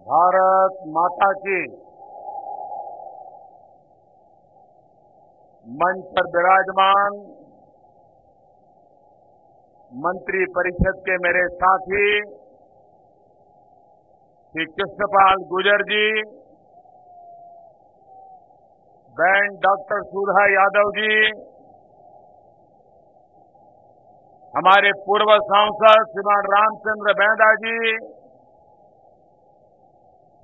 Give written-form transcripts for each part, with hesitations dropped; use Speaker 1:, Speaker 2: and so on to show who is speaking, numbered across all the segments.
Speaker 1: भारत माता की। मंच पर विराजमान मंत्री परिषद के मेरे साथी श्री कृष्णपाल गुर्जर जी, बहन डॉक्टर सुधा यादव जी, हमारे पूर्व सांसद श्रीमान रामचंद्र बैदा जी,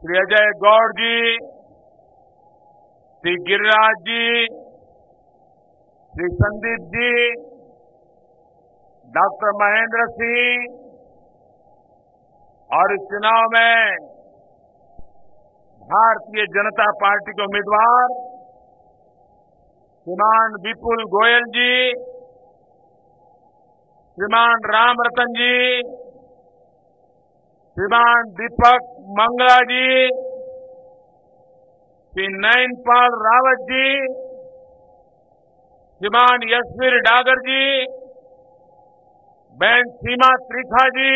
Speaker 1: श्री अजय गौड़ जी, श्री गिरिराज जी, श्री संदीप जी, डॉक्टर महेंद्र सिंह और इस चुनाव में भारतीय जनता पार्टी के उम्मीदवार श्रीमान विपुल गोयल जी, श्रीमान राम रतन जी, श्रीमान दीपक मंगला जी, श्री नयनपाल रावत जी, श्रीमान यशवीर डागर जी, बहन सीमा त्रिखा जी,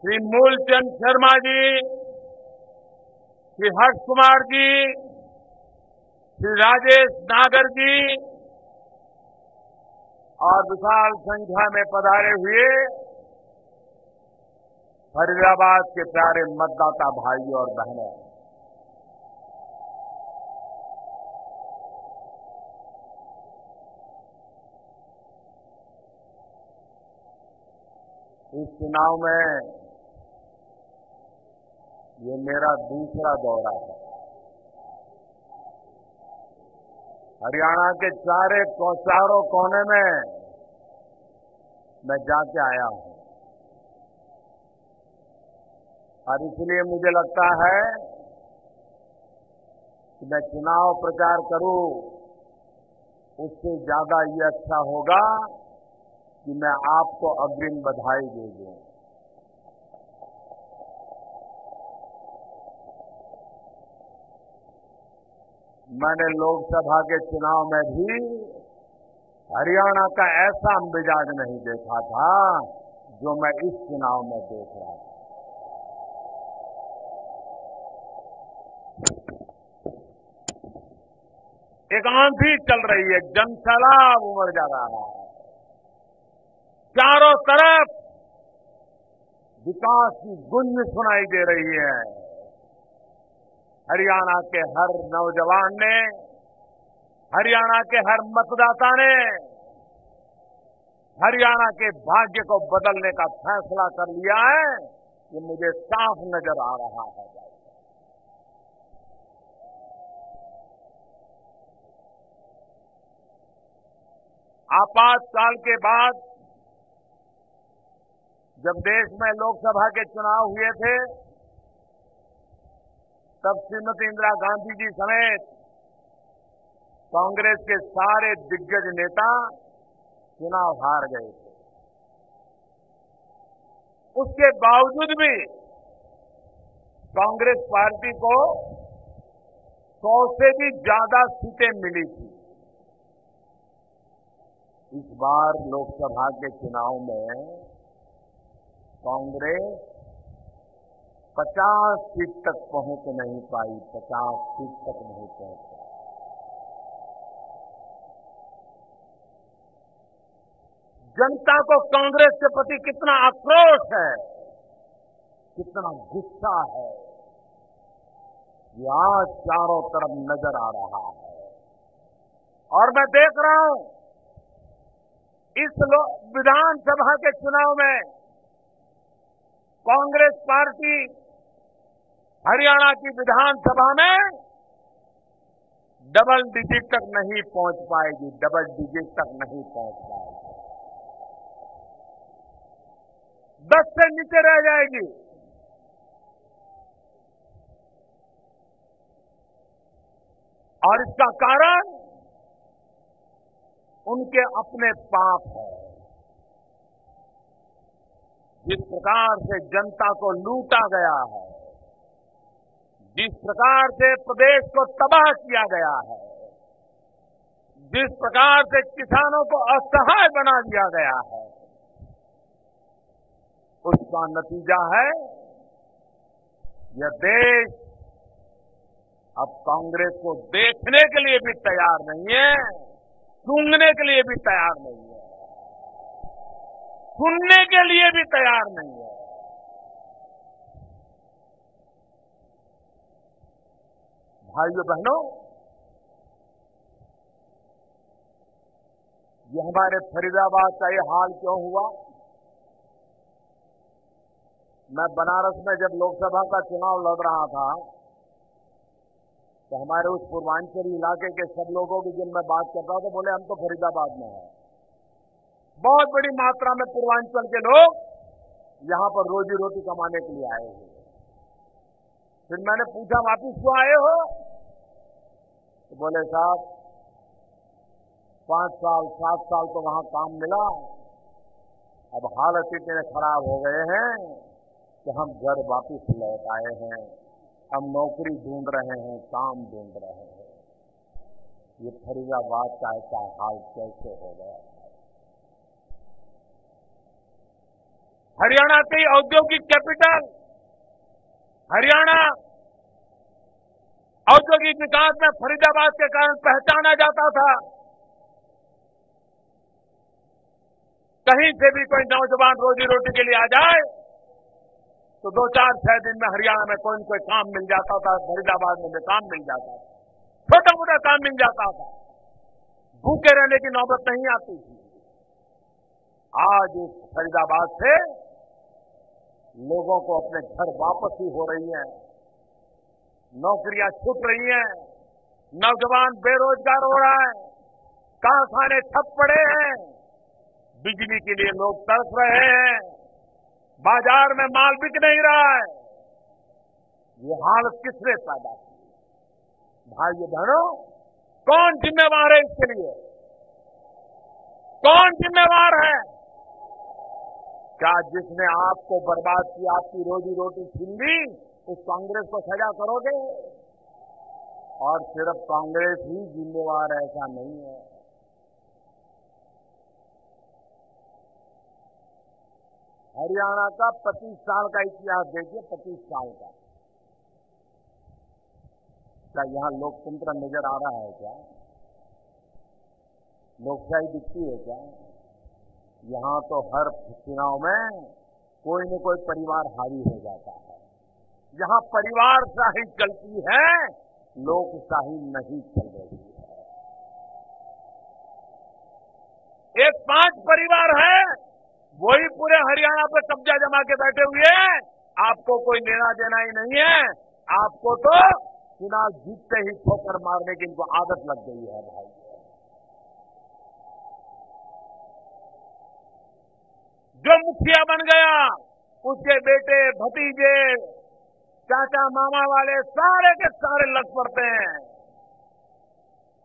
Speaker 1: श्री मूलचंद शर्मा जी, श्री हर्ष कुमार जी, श्री राजेश नागर जी और विशाल संख्या में पधारे हुए फरीदाबाद के प्यारे मतदाता भाइयों और बहनों, इस चुनाव में ये मेरा दूसरा दौरा है। हरियाणा के चारों कोने में मैं जाके आया हूं और इसलिए मुझे लगता है कि मैं चुनाव प्रचार करूं, उससे ज्यादा ये अच्छा होगा कि मैं आपको अग्रिम बधाई दे दूं। मैंने लोकसभा के चुनाव में भी हरियाणा का ऐसा मिजाज नहीं देखा था जो मैं इस चुनाव में देख रहा था। एक आंधी चल रही है, जनसैलाब उमड़ जा रहा है, चारों तरफ विकास की गूंज सुनाई दे रही है। हरियाणा के हर नौजवान ने, हरियाणा के हर मतदाता ने हरियाणा के भाग्य को बदलने का फैसला कर लिया है, ये मुझे साफ नजर आ रहा है। आपातकाल के बाद जब देश में लोकसभा के चुनाव हुए थे, तब श्रीमती इंदिरा गांधी जी समेत कांग्रेस के सारे दिग्गज नेता चुनाव हार गए थे। उसके बावजूद भी कांग्रेस पार्टी को 100 से भी ज्यादा सीटें मिली थी। इस बार लोकसभा के चुनाव में कांग्रेस 50 सीट तक पहुंच नहीं पाई, 50 सीट तक नहीं पहुंच पाई। जनता को कांग्रेस के प्रति कितना आक्रोश है, कितना गुस्सा है, ये आज चारों तरफ नजर आ रहा है। और मैं देख रहा हूं इस विधानसभा के चुनाव में कांग्रेस पार्टी हरियाणा की विधानसभा में डबल डिजिट तक नहीं पहुंच पाएगी, डबल डिजिट तक नहीं पहुंच पाएगी, 10 से नीचे रह जाएगी। और इसका कारण उनके अपने पाप है। जिस प्रकार से जनता को लूटा गया है, जिस प्रकार से प्रदेश को तबाह किया गया है, जिस प्रकार से किसानों को असहाय बना दिया गया है, उसका नतीजा है यह देश अब कांग्रेस को देखने के लिए भी तैयार नहीं है, सूंघने के लिए भी तैयार नहीं है, सुनने के लिए भी तैयार नहीं है। भाइयों बहनों, ये हमारे फरीदाबाद का ये हाल क्यों हुआ? मैं बनारस में जब लोकसभा का चुनाव लड़ रहा था तो हमारे उस पूर्वांचली इलाके के सब लोगों की जिन मैं बात करता हूं तो बोले हम तो फरीदाबाद में हैं। बहुत बड़ी मात्रा में पूर्वांचल के लोग यहां पर रोजी रोटी कमाने के लिए आए हुए। फिर मैंने पूछा वापिस क्यों आए हो? तो बोले साहब 5 साल 7 साल तो वहां काम मिला, अब हालत इतने खराब हो गए हैं कि हम घर वापिस लौट आए हैं, हम नौकरी ढूंढ रहे हैं, काम ढूंढ रहे हैं। ये फरीदाबाद का ऐसा हाल कैसे हो गया? हरियाणा की औद्योगिक कैपिटल, हरियाणा औद्योगिक विकास में फरीदाबाद के कारण पहचाना जाता था। कहीं से भी कोई नौजवान रोजी रोटी के लिए आ जाए तो 2-4-6 दिन में हरियाणा में कोई न कोई काम मिल जाता था, फरीदाबाद में काम मिल जाता था, छोटा मोटा काम मिल जाता था, भूखे रहने की नौबत नहीं आती थी। आज इस फरीदाबाद से लोगों को अपने घर वापसी हो रही है, नौकरियां छूट रही हैं, नौजवान बेरोजगार हो रहा है, कारखाने ठप पड़े हैं, बिजली के लिए लोग तरस रहे हैं, बाजार में माल बिक नहीं रहा है। ये हालत किसने पैदा की? भाइयों बहनों, कौन जिम्मेवार है इसके लिए? कौन जिम्मेवार है? क्या जिसने आपको बर्बाद किया, आपकी रोजी रोटी छीन ली, उस कांग्रेस को सजा करोगे? और सिर्फ कांग्रेस ही जिम्मेवार है ऐसा नहीं है। हरियाणा का 25 साल का इतिहास देखिए, 25 साल का। क्या यहां लोकतंत्र नजर आ रहा है? क्या लोकशाही दिखती है? क्या यहां तो हर चुनाव में कोई न कोई परिवार हावी हो जाता है। यहां परिवारशाही चलती है, लोकशाही नहीं चल रही है। एक 5 परिवार है, वही पूरे हरियाणा पर कब्जा जमा के बैठे हुए हैं। आपको कोई लेना देना ही नहीं है। आपको तो चुनाव जीतते ही ठोकर मारने की इनको आदत लग गई है। भाई, जो मुखिया बन गया उसके बेटे भतीजे चाचा मामा वाले सारे के सारे लग पड़ते हैं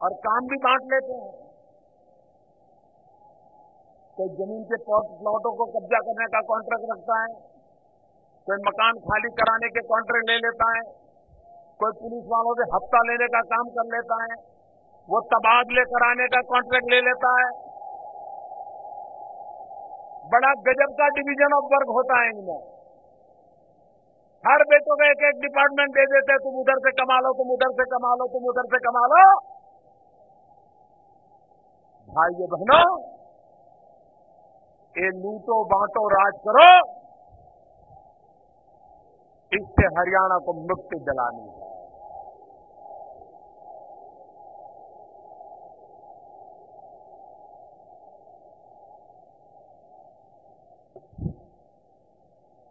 Speaker 1: और काम भी बांट लेते हैं। कोई जमीन के प्लॉटों को कब्जा करने का कॉन्ट्रैक्ट रखता है, कोई मकान खाली कराने के कॉन्ट्रैक्ट ले लेता है, कोई पुलिस वालों से हफ्ता लेने का काम कर लेता है, वो तबादले कराने का कॉन्ट्रैक्ट ले लेता है। बड़ा गजब का डिवीजन ऑफ वर्क होता है इनमें। हर बेटों को एक एक डिपार्टमेंट दे देते हैं, तुम उधर से कमा लो, तुम उधर से कमा लो, तुम उधर से कमा लो। भाइयों बहनों, ये लूटो बांटो राज करो, इससे हरियाणा को मुक्ति दिलानी है।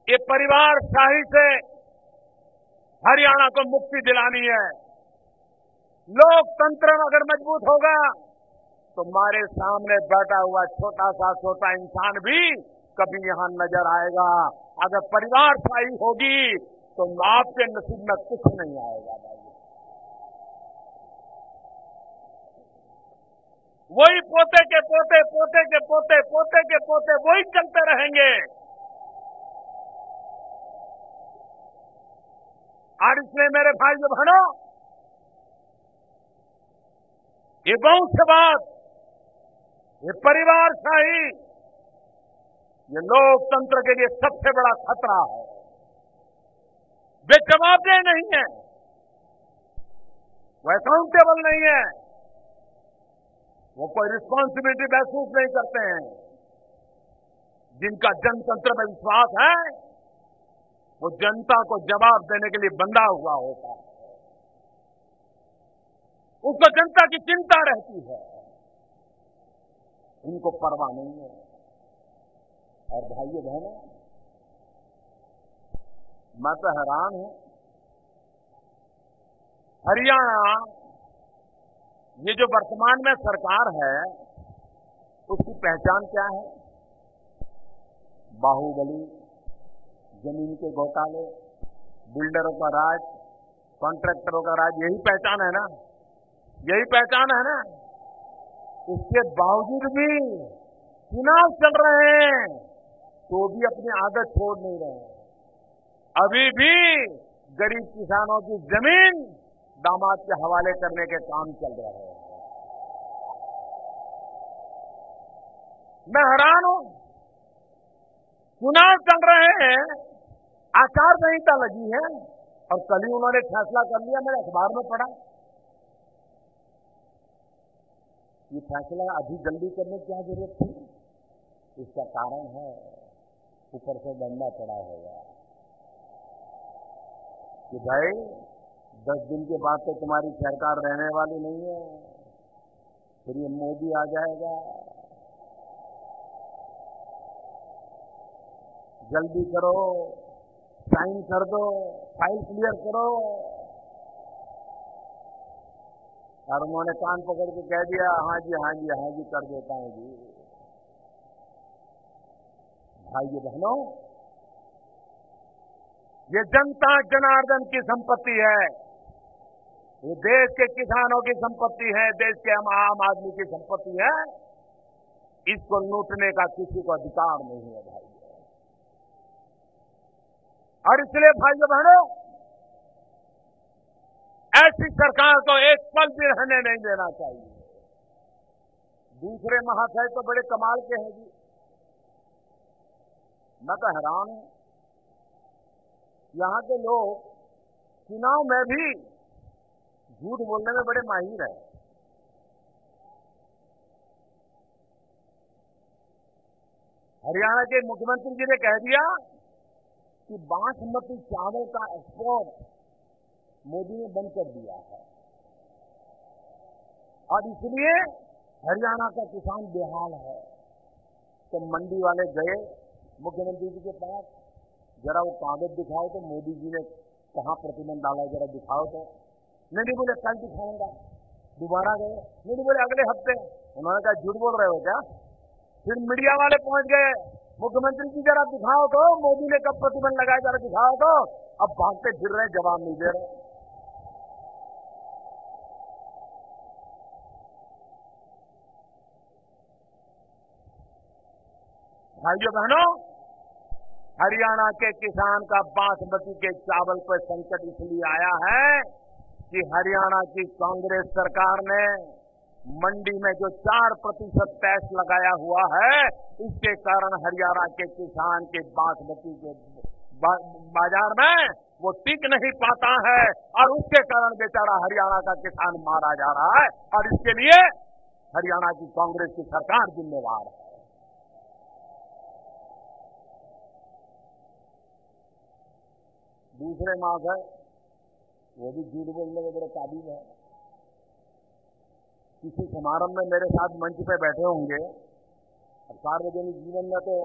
Speaker 1: ये परिवारशाही से हरियाणा को मुक्ति दिलानी है। लोकतंत्र अगर मजबूत होगा तो हमारे सामने बैठा हुआ छोटा इंसान भी कभी यहां नजर आएगा। अगर परिवारशाही होगी तो आपके नसीब में कुछ नहीं आएगा। भाई, वही पोते के पोते, पोते के पोते, पोते के पोते वही चलते रहेंगे। और इसलिए मेरे भाइयों बहनों, ये वंशवाद, ये परिवारशाही, ये लोकतंत्र के लिए सबसे बड़ा खतरा है। वे जवाबदेह नहीं है, वो अकाउंटेबल नहीं है, वो कोई रिस्पॉन्सिबिलिटी महसूस नहीं करते हैं। जिनका जनतंत्र में विश्वास है वो जनता को जवाब देने के लिए बंधा हुआ होता है, उसको जनता की चिंता रहती है, उनको परवाह नहीं है। और भाइयों बहनों, मैं तो हैरान हूं, हरियाणा ये जो वर्तमान में सरकार है उसकी पहचान क्या है? बाहुबली, जमीन के घोटाले, बिल्डरों का राज, कॉन्ट्रैक्टरों का राज, यही पहचान है ना? यही पहचान है ना? इसके बावजूद भी चुनाव चल रहे हैं तो भी अपनी आदत छोड़ नहीं रहे हैं। अभी भी गरीब किसानों की जमीन दामाद के हवाले करने के काम चल रहे हैं। मैं हैरान हूं, चुनाव चल रहे हैं, आचार संहिता लगी है और कल ही उन्होंने फैसला कर लिया, मैंने अखबार में पढ़ा। ये फैसला अभी जल्दी करने की क्या जरूरत थी? इसका कारण है ऊपर से डंडा चढ़ा होगा कि भाई 10 दिन के बाद तो तुम्हारी सरकार रहने वाली नहीं है, फिर ये मोदी आ जाएगा, जल्दी करो, साइन कर दो, फाइल क्लियर करो। और उन्होंने कान पकड़ के कह दिया, हाँ जी हाँ जी हाँ जी कर देता हूं जी। भाइयों बहनों, ये जनता जनार्दन की संपत्ति है, ये देश के किसानों की संपत्ति है, देश के आम आदमी की संपत्ति है। इसको लूटने का किसी को अधिकार नहीं है भाइयों। और इसलिए भाइयों बहनों, ऐसी सरकार को एक पल भी रहने नहीं देना चाहिए। दूसरे महाशय तो बड़े कमाल के हैं जी, मैं तो हैरान हूं, यहां के लोग चुनाव में भी झूठ बोलने में बड़े माहिर हैं। हरियाणा के मुख्यमंत्री जी ने कह दिया कि बासमती चावल का एक्सपोर्ट मोदी ने बंद कर दिया है और इसलिए हरियाणा का किसान बेहाल है। तो मंडी वाले गए मुख्यमंत्री जी के पास, जरा वो कागज दिखाओ तो मोदी जी ने कहां प्रतिबंध डाला, जरा दिखाओ तो। नहीं बोले कल दिखाऊंगा। दोबारा गए, नहीं बोले अगले हफ्ते। उन्होंने कहा झूठ बोल रहे हो क्या? फिर मीडिया वाले पहुंच गए, मुख्यमंत्री जी जरा दिखाओ तो, मोदी ने कब प्रतिबंध लगाया, जरा दिखाओ तो। अब भागते फिर रहे, जवाब नहीं दे रहे। भाइयों बहनों, हरियाणा के किसान का बासमती के चावल पर संकट इसलिए आया है कि हरियाणा की कांग्रेस सरकार ने मंडी में जो 4% टैक्स लगाया हुआ है, इसके कारण हरियाणा के किसान के बासमती के बाजार में वो टिक नहीं पाता है और उसके कारण बेचारा हरियाणा का किसान मारा जा रहा है। और इसके लिए हरियाणा की कांग्रेस की सरकार जिम्मेवार है। दूसरे मांग है, वो भी झूठ बोलने में बड़े काबिल है। किसी समारोह में मेरे साथ मंच पे बैठे होंगे, और सार्वजनिक जीवन में तो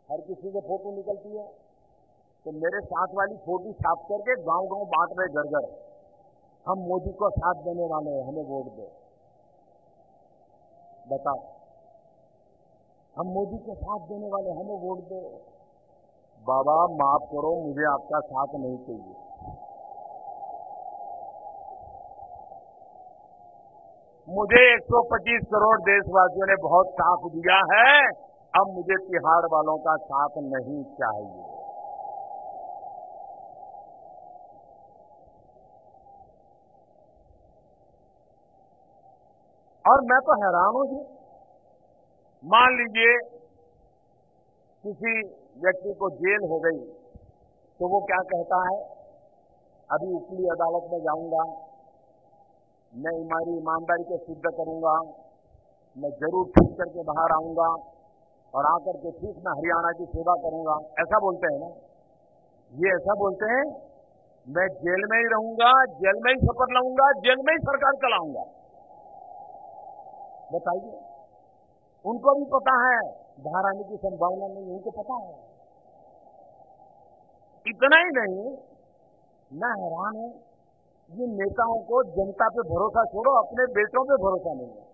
Speaker 1: हर किसी से फोटो निकलती है, तो मेरे साथ वाली फोटो छाप करके गांव-गांव बांट रहे, घर-घर, हम मोदी को साथ देने वाले हैं, हमें वोट दो। बताओ, हम मोदी को साथ देने वाले, हमें वोट दो। बाबा माफ करो, मुझे आपका साथ नहीं चाहिए। मुझे 125 करोड़ देशवासियों ने बहुत साथ दिया है, अब मुझे तिहाड़ वालों का साथ नहीं चाहिए। और मैं तो हैरान हूं जी, मान लीजिए किसी व्यक्ति को जेल हो गई तो वो क्या कहता है, अभी उपली अदालत में जाऊंगा, मैं हमारी ईमानदारी को सिद्ध करूंगा, मैं जरूर ठीक करके बाहर आऊंगा और आकर के ठीक मैं हरियाणा की सेवा करूंगा, ऐसा बोलते हैं ना। ये ऐसा बोलते हैं मैं जेल में ही रहूंगा, जेल में ही शपथ लूंगा, जेल में ही सरकार चलाऊंगा। बताइए, उनको भी पता है बाहर आने की संभावना नहीं, उनको पता है। इतना ही नहीं, मैं हैरान हूं, ये नेताओं को जनता पे भरोसा छोड़ो, अपने बेटों पे भरोसा नहीं है।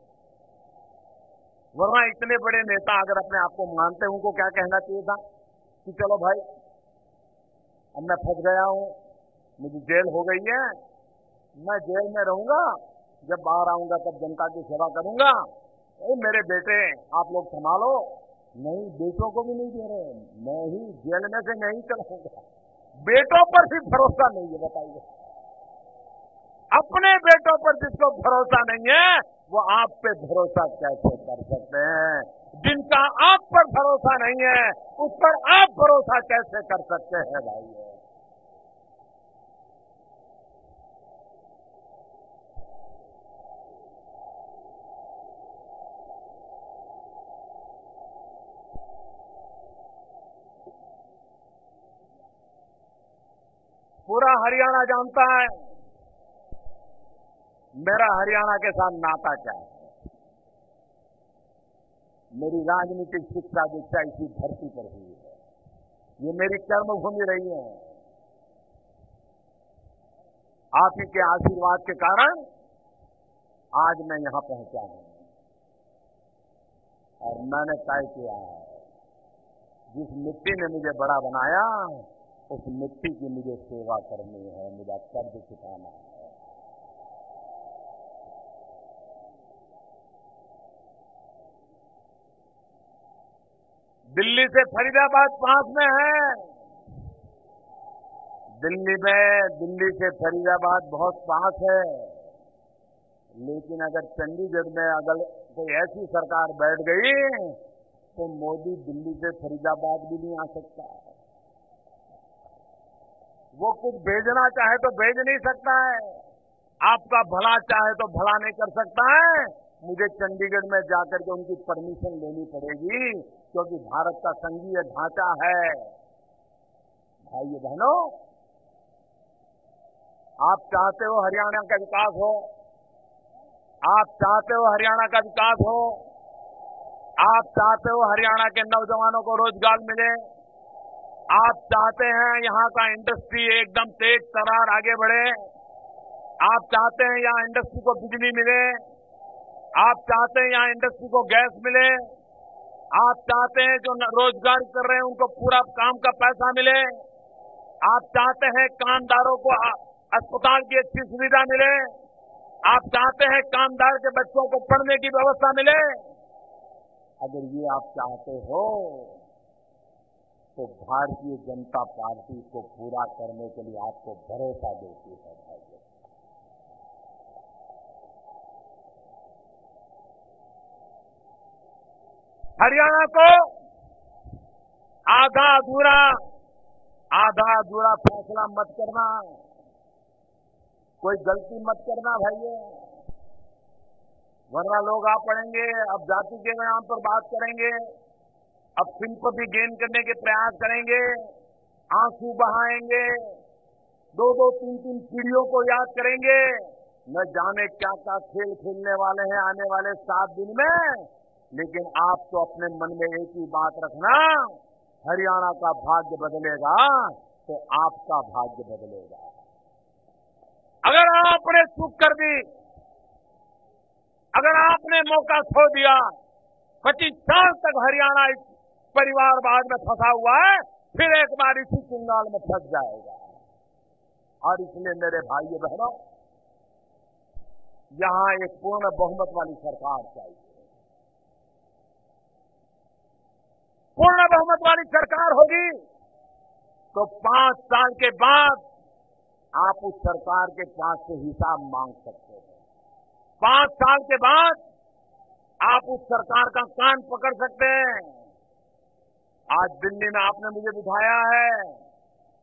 Speaker 1: वरना इतने बड़े नेता अगर अपने आप को मानते, उनको क्या कहना चाहिए था कि चलो भाई अब मैं फंस गया हूं, मुझे जेल हो गई है, मैं जेल में रहूंगा, जब बाहर आऊंगा तब जनता की सेवा करूंगा, मेरे बेटे आप लोग संभालो। नहीं, बेटों को भी नहीं दे रहे, मैं ही जेल में से नहीं चलाऊंगा। बेटों पर भी भरोसा नहीं है, बताइए। अपने बेटों पर जिसको भरोसा नहीं है वो आप पे भरोसा कैसे कर सकते हैं? जिनका आप पर भरोसा नहीं है उस पर आप भरोसा कैसे कर सकते हैं भाई? पूरा हरियाणा जानता है मेरा हरियाणा के साथ नाता क्या है। मेरी राजनीतिक शिक्षा दीक्षा इसी धरती पर हुई है, ये मेरी कर्मभूमि रही है। आप ही के आशीर्वाद के कारण आज मैं यहां पहुंचा हूं और मैंने तय किया है, जिस मिट्टी ने मुझे बड़ा बनाया उस मिट्टी की मुझे सेवा करनी है, मुझे कर्ज चुकाना है। दिल्ली से फरीदाबाद पास में है, दिल्ली से फरीदाबाद बहुत पास है, लेकिन अगर चंडीगढ़ में अगर कोई ऐसी सरकार बैठ गई तो मोदी दिल्ली से फरीदाबाद भी नहीं आ सकता। वो कुछ भेजना चाहे तो भेज नहीं सकता है, आपका भला चाहे तो भला नहीं कर सकता है। मुझे चंडीगढ़ में जाकर के उनकी परमिशन लेनी पड़ेगी, क्योंकि भारत का संघीय ढांचा है। भाइयों बहनों, आप चाहते हो हरियाणा का विकास हो, आप चाहते हो हरियाणा का विकास हो, आप चाहते हो हरियाणा के नौजवानों को रोजगार मिले, आप चाहते हैं यहां का इंडस्ट्री एकदम तेज तर्रार आगे बढ़े, आप चाहते हैं यहां इंडस्ट्री को बिजली मिले, आप चाहते हैं यहां इंडस्ट्री को गैस मिले, आप चाहते हैं जो रोजगार कर रहे हैं उनको पूरा काम का पैसा मिले, आप चाहते हैं कामदारों को अस्पताल की अच्छी सुविधा मिले, आप चाहते हैं कामदार के बच्चों को पढ़ने की व्यवस्था मिले। अगर ये आप चाहते हो तो भारतीय जनता पार्टी को पूरा करने के लिए आपको भरोसा देती है भाइयों। हरियाणा को आधा अधूरा फैसला मत करना, कोई गलती मत करना भाइयों, वरना लोग आप पढ़ेंगे, अब जाति के नाम पर बात करेंगे, अब सिंपैथी गेन करने के प्रयास करेंगे, आंसू बहाएंगे, 2-3 पीढ़ियों को याद करेंगे, न जाने क्या क्या खेल खेलने वाले हैं आने वाले 7 दिन में। लेकिन आप तो अपने मन में एक ही बात रखना, हरियाणा का भाग्य बदलेगा तो आपका भाग्य बदलेगा। अगर आपने चूक कर दी, अगर आपने मौका खो दिया, 25 साल तक हरियाणा इस परिवारवाद में फंसा हुआ है, फिर एक बार इसी चंगाल में फंस जाएगा। और इसलिए मेरे भाइयों बहनों, यहां एक पूर्ण बहुमत वाली सरकार चाहिए। पूर्ण बहुमत वाली सरकार होगी तो 5 साल के बाद आप उस सरकार के पास से हिसाब मांग सकते हैं। 5 साल के बाद आप उस सरकार का कान पकड़ सकते हैं। आज दिल्ली में आपने मुझे बिठाया है,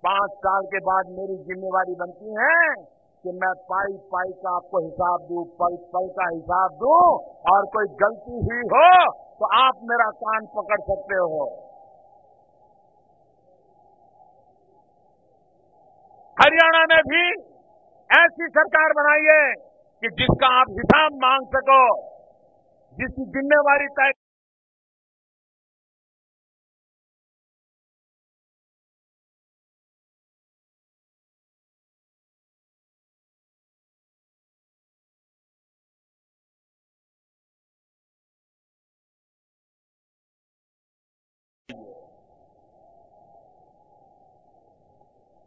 Speaker 1: 5 साल के बाद मेरी जिम्मेवारी बनती है कि मैं पाई पाई का आपको हिसाब दूं, पल पल का हिसाब दूं, और कोई गलती हुई हो तो आप मेरा कान पकड़ सकते हो। हरियाणा में भी ऐसी सरकार बनाइए कि जिसका आप हिसाब मांग सको, जिसकी जिम्मेवारी तय।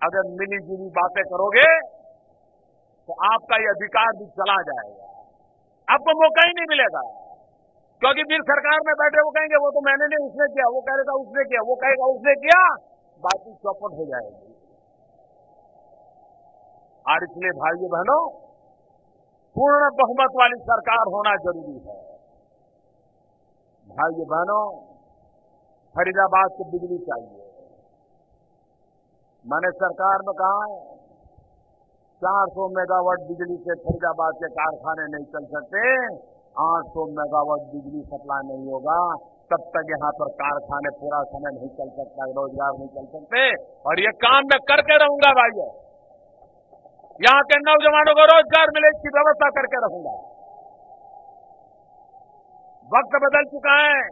Speaker 1: अगर मिली जुली बातें करोगे तो आपका ये अधिकार भी चला जाएगा, आपको मौका ही नहीं मिलेगा। क्योंकि फिर सरकार में बैठे वो कहेंगे वो तो मैंने नहीं, उसने किया, वो कहेगा उसने किया, वो कहेगा उसने किया, बात ही चौपट हो जाएगी। और इसलिए भाइयों बहनों, पूर्ण बहुमत वाली सरकार होना जरूरी है। भाइयों बहनों, फरीदाबाद को बिजली चाहिए। मैंने सरकार में कहा है 400 मेगावाट बिजली से फरीदाबाद के कारखाने नहीं चल सकते, 800 मेगावाट बिजली सप्लाई नहीं होगा तब तक यहां पर कारखाने पूरा समय नहीं चल सकता, रोजगार नहीं चल सकते। और ये काम मैं करके रहूंगा भाइयों, यहां के नौजवानों को रोजगार मिले इसकी व्यवस्था करके रहूंगा। वक्त बदल चुका है,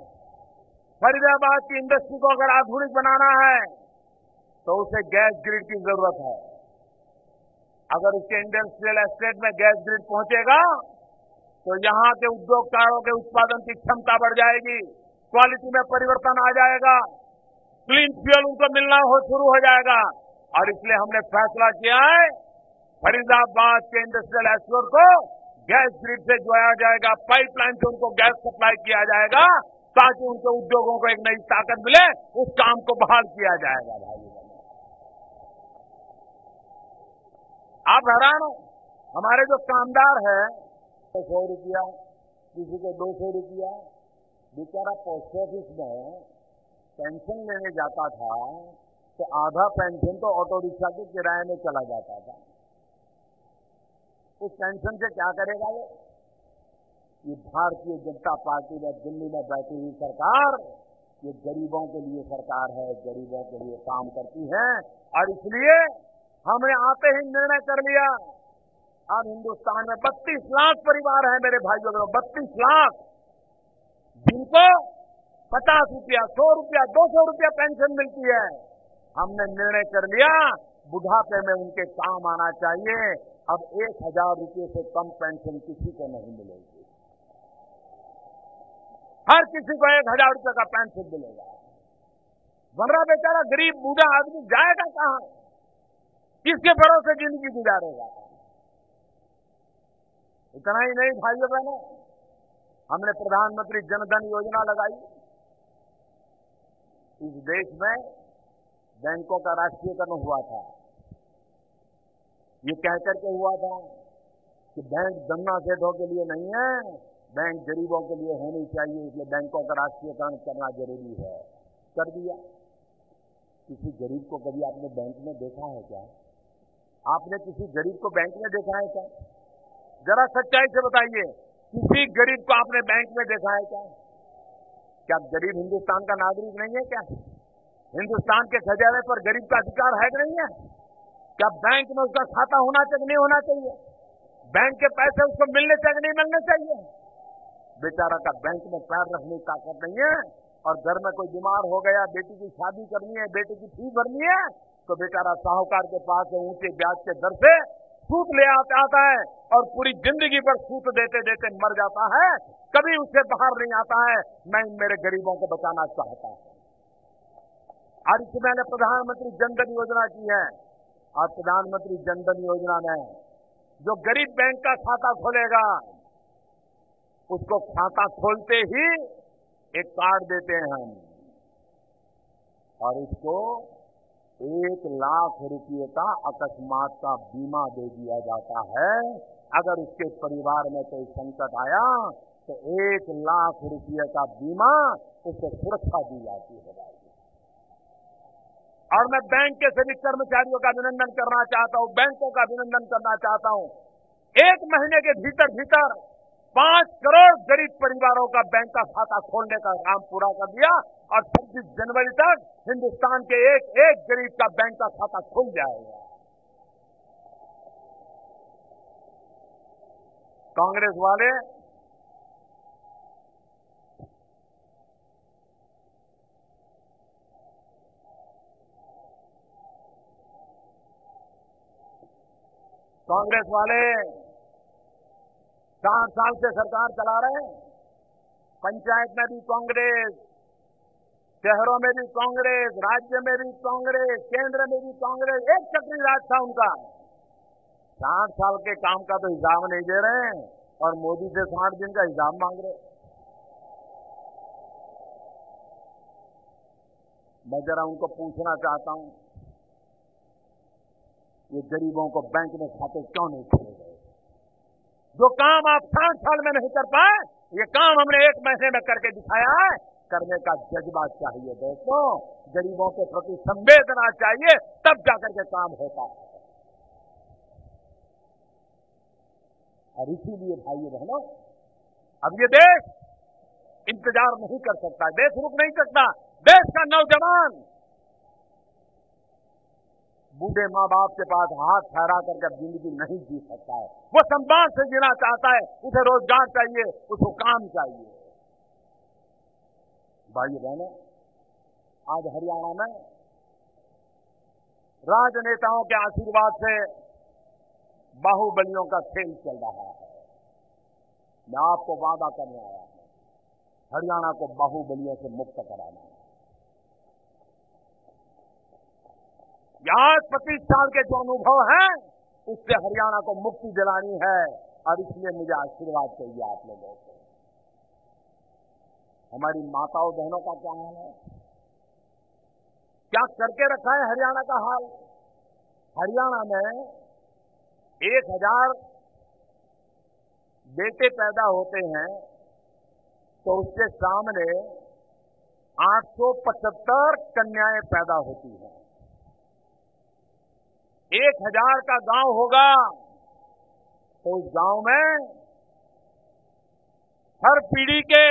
Speaker 1: फरीदाबाद की इंडस्ट्री को अगर आधुनिक बनाना है तो उसे गैस ग्रिड की जरूरत है। अगर उसके इंडस्ट्रियल एस्टेट में गैस ग्रिड पहुंचेगा तो यहां के उद्योगकारों के उत्पादन की क्षमता बढ़ जाएगी, क्वालिटी में परिवर्तन आ जाएगा, क्लीन फ्यूल उनको मिलना शुरू हो जाएगा। और इसलिए हमने फैसला किया है फरीदाबाद के इंडस्ट्रियल एस्टेट को गैस ग्रिड से जोड़ा जाएगा, पाइपलाइन से उनको गैस सप्लाई किया जाएगा ताकि उनके उद्योगों को एक नई ताकत मिले, उस काम को बहाल किया जाएगा। भाई आप हैरान हो, हमारे जो कामदार है 100 रुपया, किसी को 200 रुपया, बेचारा पोस्ट ऑफिस में पेंशन लेने जाता था तो आधा पेंशन तो ऑटो रिक्शा के किराए में चला जाता था। उस पेंशन से क्या करेगा वो? ये भारतीय जनता पार्टी में दिल्ली में बैठी हुई सरकार ये गरीबों के लिए सरकार है, गरीबों के लिए काम करती है। और इसलिए हमने आते ही निर्णय कर लिया, अब हिंदुस्तान में 32 लाख परिवार हैं मेरे भाइयों, 32 लाख जिनको 50 रुपया, 100 रुपया, 200 रुपया पेंशन मिलती है। हमने निर्णय कर लिया बुढ़ापे में उनके काम आना चाहिए। अब 1000 रुपये से कम पेंशन किसी को नहीं मिलेगी, हर किसी को 1000 रुपये का पेंशन मिलेगा। वरना बेचारा गरीब बूढ़ा आदमी जाएगा कहां, किसके भरोसे जिंदगी गुजारेगा? इतना ही नहीं भाइयों बहनों, हमने प्रधानमंत्री जनधन योजना लगाई। इस देश में बैंकों का राष्ट्रीयकरण हुआ था। ये कहकर के हुआ था कि बैंक धन्ना सेठों के लिए नहीं है, बैंक गरीबों के लिए होनी चाहिए, इसलिए बैंकों का राष्ट्रीयकरण करना जरूरी है। कर दिया। किसी गरीब को कभी आपने बैंक में देखा है क्या? आपने किसी गरीब को बैंक में देखा है क्या? जरा सच्चाई से बताइए, किसी गरीब को आपने बैंक में देखा है क्या? क्या गरीब हिंदुस्तान का नागरिक नहीं है क्या? हिंदुस्तान के खजाने पर गरीब का अधिकार है कि नहीं है? क्या बैंक में उसका खाता होना चाहिए नहीं होना चाहिए? बैंक के पैसे उसको मिलने चाहिए नहीं मिलने चाहिए? बेचारा का बैंक में पैर रखने की ताकत नहीं है, और घर में कोई बीमार हो गया, बेटी की शादी करनी है, बेटी की फीस भरनी है, तो बेचारा साहूकार के पास ऊंचे ब्याज के दर से सूद ले आता है और पूरी जिंदगी पर सूद देते देते मर जाता है, कभी उससे बाहर नहीं आता है। मैं मेरे गरीबों को बचाना चाहता हूं। और इसमें मैंने प्रधानमंत्री जनधन योजना की है, और प्रधानमंत्री जनधन योजना में जो गरीब बैंक का खाता खोलेगा उसको खाता खोलते ही एक कार्ड देते हैं हम, और इसको 1 लाख रुपये का अकस्मात का बीमा दे दिया जाता है। अगर उसके परिवार में कोई संकट आया तो 1 लाख रुपये का बीमा उसे सुरक्षा दी जाती है। और मैं बैंक के सभी कर्मचारियों का अभिनंदन करना चाहता हूं, बैंकों का अभिनंदन करना चाहता हूं। 1 महीने के भीतर 5 करोड़ गरीब परिवारों का बैंक का खाता खोलने का काम पूरा कर दिया और 26 जनवरी तक हिंदुस्तान के एक गरीब का बैंक का खाता खुल जाएगा। कांग्रेस वाले कांग्रेस वाले 60 साल से सरकार चला रहे हैं। पंचायत में भी कांग्रेस, शहरों में भी कांग्रेस, राज्य में भी कांग्रेस, केंद्र में भी कांग्रेस, एक चक्री राज था उनका। 60 साल के काम का तो हिसाब नहीं दे रहे हैं और मोदी से 60 दिन का हिसाब मांग रहे। मैं जरा उनको पूछना चाहता हूं, ये गरीबों को बैंक में खाते क्यों नहीं खोले गए? जो काम आप 60 साल में नहीं कर पाए, ये काम हमने 1 महीने में करके दिखाया है। करने का जज्बा चाहिए दोस्तों, गरीबों के प्रति संवेदना चाहिए, तब जाकर के काम होता है। और इसीलिए भाइयों बहनों, अब ये देश इंतजार नहीं कर सकता, देश रुक नहीं सकता। देश का नौजवान बूढ़े माँ बाप के पास हाथ फहरा करके जिंदगी नहीं जी सकता है। वो सम्मान से जीना चाहता है, उसे रोजगार चाहिए, उसको काम चाहिए। भाइयों बहनों, आज हरियाणा में राजनेताओं के आशीर्वाद से बाहुबलियों का खेल चल रहा है। मैं आपको वादा करने आया हूं, हरियाणा को बाहुबलियों से मुक्त कराना है। आज 25 साल के जो अनुभव हैं, उससे हरियाणा को मुक्ति दिलानी है और इसलिए मुझे आशीर्वाद चाहिए आप लोगों को। हमारी माताओं बहनों का क्या हाल है? क्या करके रखा है हरियाणा का हाल? हरियाणा में 1000 बेटे पैदा होते हैं तो उसके सामने 875 कन्याएं पैदा होती हैं। 1000 का गांव होगा तो उस गांव में हर पीढ़ी के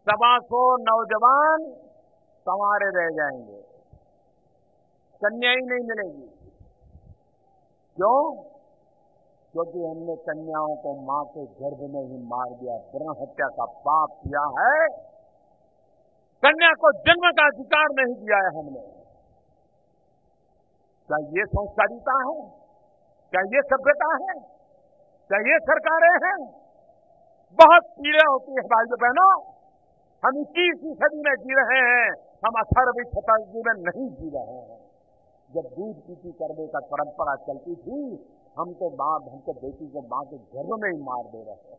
Speaker 1: 125 नौजवान संवारे रह जाएंगे, कन्या ही नहीं मिलेगी। क्यों? क्योंकि हमने कन्याओं को मां के गर्भ में ही मार दिया, भ्रूण हत्या का पाप किया है। कन्या को जन्म का अधिकार नहीं दिया है हमने। क्या ये संस्कारिता है? क्या ये सभ्यता है? क्या ये सरकारें हैं? बहुत पीड़े होती है भाइयों बहनों। हम 21वीं सदी में जी रहे हैं, हम 18वीं शताब्दी में नहीं जी रहे हैं। जब दूध पीती करने का परंपरा चलती थी, हमको बेटी को मां के गर्भ में ही मार दे रहे हैं।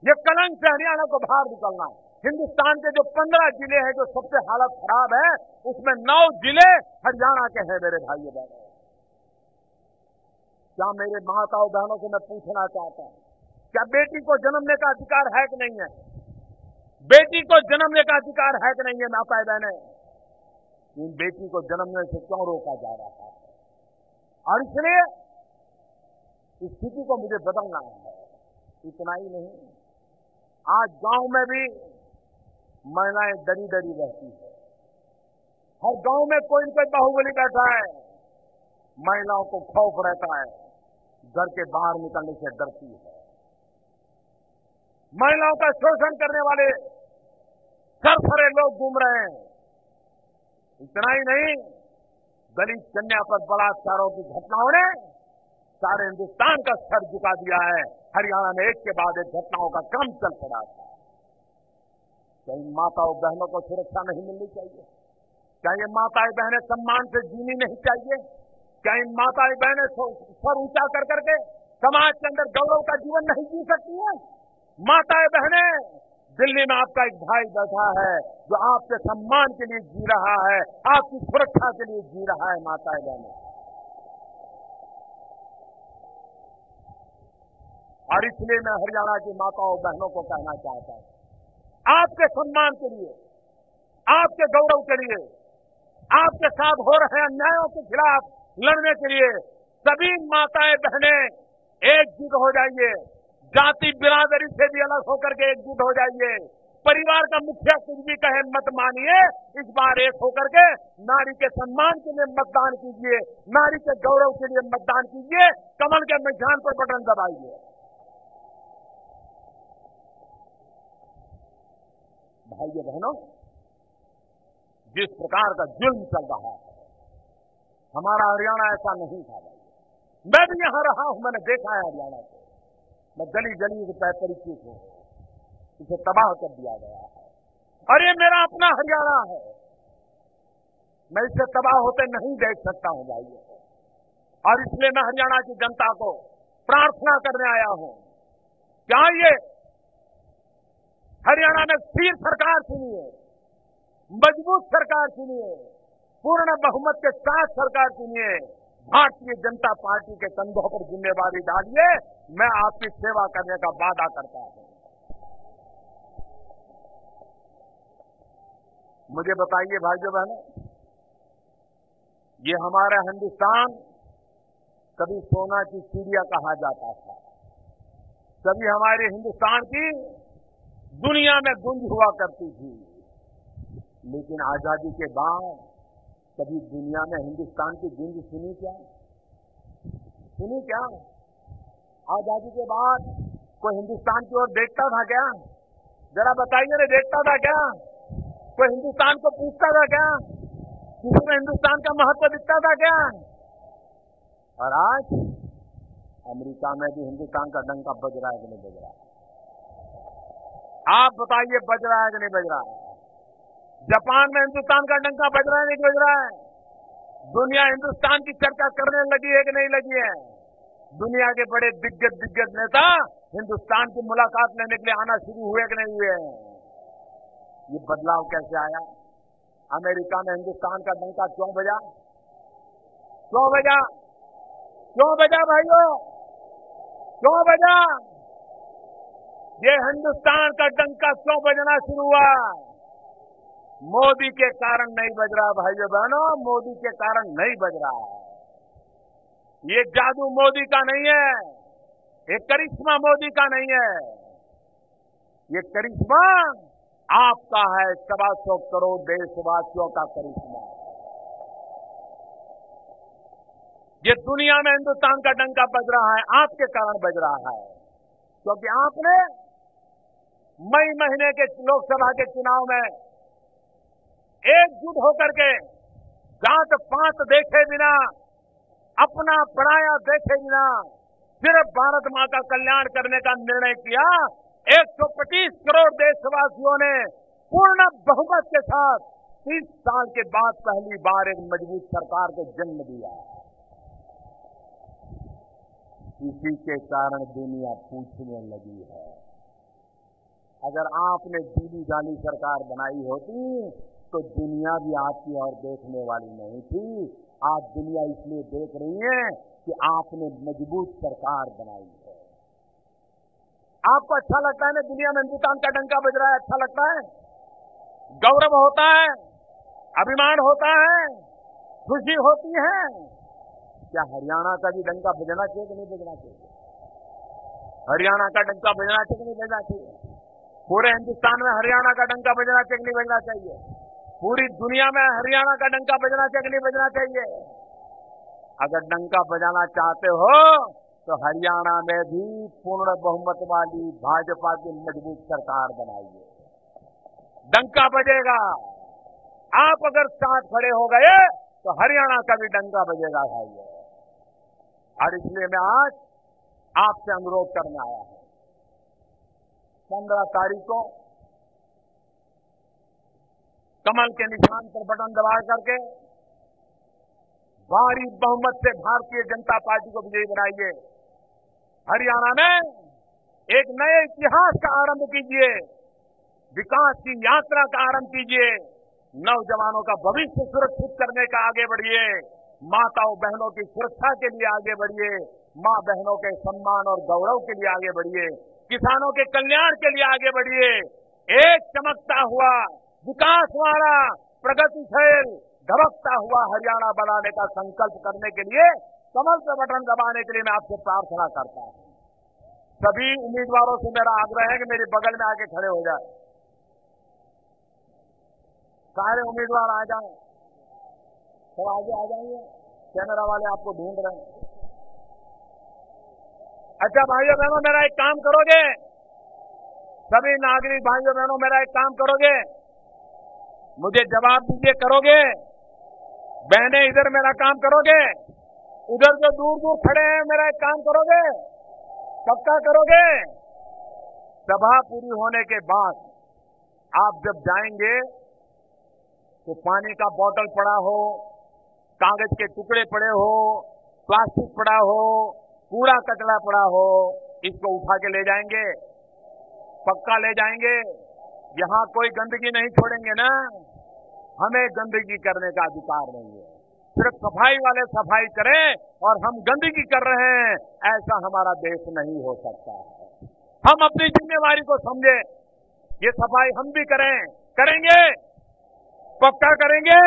Speaker 1: ये कलंक से हरियाणा को बाहर निकलना है। हिंदुस्तान के जो 15 जिले हैं जो सबसे हालत खराब है, उसमें 9 जिले हरियाणा के हैं मेरे भाइयों बहनों। क्या मेरे माताओं बहनों से मैं पूछना चाहता हूं, क्या बेटी को जन्मने का अधिकार है कि नहीं है? बेटी को जन्मने का अधिकार है कि नहीं है माताएं बहनें? इन बेटी को जन्मने से क्यों रोका जा रहा है? और इसलिए इस स्थिति को मुझे बदलना है। इतना ही नहीं, आज गांव में भी महिलाएं डरी डरी रहती है। हर गांव में कोई न कोई बाहुबली बैठा है, महिलाओं को खौफ रहता है, घर के बाहर निकलने से डरती है। महिलाओं का शोषण करने वाले सरसरे लोग घूम रहे हैं। इतना ही नहीं, दलित कन्या पर बलात्कारों की घटनाओं ने सारे हिंदुस्तान का सर झुका दिया है। हरियाणा में एक के बाद एक घटनाओं का क्रम चल पड़ा था। क्या इन माताओं बहनों को सुरक्षा नहीं मिलनी चाहिए? क्या ये माताएं बहनें सम्मान से जीनी नहीं चाहिए? क्या इन माताएं बहनें सर ऊंचा कर करके समाज के अंदर गौरव का जीवन नहीं जी सकती हैं? माताएं बहनें, दिल्ली में आपका एक भाई बैठा है जो आपके सम्मान के लिए जी रहा है, आपकी सुरक्षा के लिए जी रहा है। माताएं बहनें, और इसलिए मैं हरियाणा की माताओं बहनों को कहना चाहता हूं, आपके सम्मान के लिए, आपके गौरव के लिए आपके साथ हो रहे अन्यायों के खिलाफ लड़ने के लिए सभी माताएं बहनें एकजुट हो जाइए। जाति बिरादरी से भी अलग होकर के एकजुट हो जाइए। परिवार का मुखिया कुछ भी कहे मत मानिए, इस बार एक होकर के नारी के सम्मान के लिए मतदान कीजिए, नारी के गौरव के लिए मतदान कीजिए, कमल के निशान पर बटन दबाइए। भाइयों बहनों, जिस प्रकार का जुल्म चल रहा है, हमारा हरियाणा ऐसा नहीं था भाई। मैं भी यहां रहा हूं, मैंने देखा है हरियाणा को, मैं गली गली से परिचित हूं। इसे तबाह कर दिया गया है और ये मेरा अपना हरियाणा है, मैं इसे तबाह होते नहीं देख सकता हूं भाइयों। और इसलिए मैं हरियाणा की जनता को प्रार्थना करने आया हूं कि आइए हरियाणा में स्थिर सरकार चुनिए, मजबूत सरकार चुनिए, पूर्ण बहुमत के साथ सरकार चुनिए, भारतीय जनता पार्टी के कंधों पर जिम्मेवारी डालिए। मैं आपकी सेवा करने का वादा करता हूं। मुझे बताइए भाइयों बहनों, ये हमारा हिंदुस्तान कभी सोना की चिड़िया कहा जाता था, कभी हमारे हिंदुस्तान की दुनिया में गूंज हुआ करती थी, लेकिन आजादी के बाद कभी दुनिया में हिंदुस्तान की गूंज सुनी क्या? सुनी क्या? आजादी के बाद कोई हिंदुस्तान की ओर देखता था क्या? जरा बताइए ना, देखता था क्या? कोई हिंदुस्तान को पूछता था क्या? किसी में हिंदुस्तान का महत्व दिखता था क्या? और आज अमेरिका में भी हिंदुस्तान का डंका बज रहा है कि नहीं बज रहा है? आप बताइए, बज रहा है कि नहीं बज रहा है? जापान में हिंदुस्तान का डंका बज रहा है नहीं बज रहा है? दुनिया हिंदुस्तान की चर्चा करने लगी है कि नहीं लगी है? दुनिया के बड़े दिग्गज नेता हिंदुस्तान की मुलाकात लेने के लिए आना शुरू हुए कि नहीं हुए? ये बदलाव कैसे आया? अमेरिका में हिंदुस्तान का डंका क्यों बजा? क्यों बजा? क्यों बजा भाइयों? क्यों बजा? ये हिंदुस्तान का डंका क्यों बजना शुरू हुआ? मोदी के कारण नहीं बज रहा भाइयों बहनों, मोदी के कारण नहीं बज रहा है। ये जादू मोदी का नहीं है, ये करिश्मा मोदी का नहीं है, ये करिश्मा आपका है, 125 करोड़ देशवासियों का करिश्मा। ये दुनिया में हिंदुस्तान का डंका बज रहा है, आपके कारण बज रहा है, क्योंकि आपने मई महीने के लोकसभा के चुनाव में एकजुट होकर के जात पात देखे बिना, अपना पराया देखे बिना सिर्फ भारत मां का कल्याण करने का निर्णय किया। 125 करोड़ देशवासियों ने पूर्ण बहुमत के साथ 30 साल के बाद पहली बार एक मजबूत सरकार को जन्म दिया। इसी के कारण दुनिया पूछने लगी है। अगर आपने दीदी जाली सरकार बनाई होती तो दुनिया भी आपकी ओर देखने वाली नहीं थी। आज दुनिया इसलिए देख रही है कि आपने मजबूत सरकार बनाई है। आपको अच्छा लगता है ना दुनिया में हिंदुस्तान का डंका बज रहा है? अच्छा लगता है? गौरव होता है, अभिमान होता है, खुशी होती है। क्या हरियाणा का भी डंका बजना चाहिए कि नहीं बजना चाहिए? हरियाणा का डंका बजना चाहिए कि नहीं बजना चाहिए? पूरे हिंदुस्तान में हरियाणा का डंका बजना चाहिए कि नहीं बजना चाहिए? पूरी दुनिया में हरियाणा का डंका बजना चाहिए कि नहीं बजना चाहिए? अगर डंका बजाना चाहते हो तो हरियाणा में भी पूर्ण बहुमत वाली भाजपा की मजबूत सरकार बनाइए, डंका बजेगा। आप अगर साथ खड़े हो गए तो हरियाणा का भी डंका बजेगा भाइयों। और इसलिए मैं आज आपसे अनुरोध करने आया हूं, 15 तारीख को कमल के निशान पर बटन दबा करके भारी बहुमत से भारतीय जनता पार्टी को विजयी बनाइए। हरियाणा में एक नए इतिहास का आरंभ कीजिए, विकास की यात्रा का आरंभ कीजिए, नौजवानों का भविष्य सुरक्षित करने का आगे बढ़िए, माताओं बहनों की सुरक्षा के लिए आगे बढ़िए, मां बहनों के सम्मान और गौरव के लिए आगे बढ़िए, किसानों के कल्याण के लिए आगे बढ़िए। एक चमकता हुआ विकास वाला प्रगतिशील धड़कता हुआ हरियाणा बनाने का संकल्प करने के लिए कमल पे बटन दबाने के लिए मैं आपसे प्रार्थना करता हूं। सभी उम्मीदवारों से मेरा आग्रह है कि मेरे बगल में आके खड़े हो जाए। सारे उम्मीदवार आ जाएं, सब आगे आ जाएंगे। कैमरा वाले आपको ढूंढ रहे हैं। अच्छा भाइयों बहनों, मेरा एक काम करोगे? सभी नागरिक भाइयों बहनों, मेरा एक काम करोगे? मुझे जवाब दीजिए, करोगे? बहनें इधर मेरा काम करोगे? उधर जो दूर दूर खड़े हैं मेरा एक काम करोगे? पक्का करोगे? सभा पूरी होने के बाद आप जब जाएंगे तो पानी का बोतल पड़ा हो, कागज के टुकड़े पड़े हो, प्लास्टिक पड़ा हो, कूड़ा कचरा पड़ा हो, इसको उठा के ले जाएंगे। पक्का ले जाएंगे। यहां कोई गंदगी नहीं छोड़ेंगे ना। हमें गंदगी करने का अधिकार नहीं है। सिर्फ सफाई वाले सफाई करें और हम गंदगी कर रहे हैं, ऐसा हमारा देश नहीं हो सकता है। हम अपनी जिम्मेवारी को समझे। ये सफाई हम भी करेंगे, पक्का करेंगे।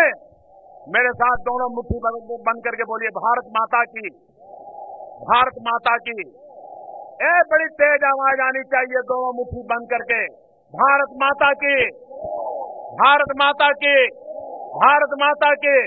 Speaker 1: मेरे साथ दोनों मुट्ठी बंद करके बोलिए, भारत माता की, भारत माता की। बड़ी तेज आवाज आनी चाहिए, दोनों मुट्ठी बंद करके। भारत माता की, भारत माता की, भारत माता की।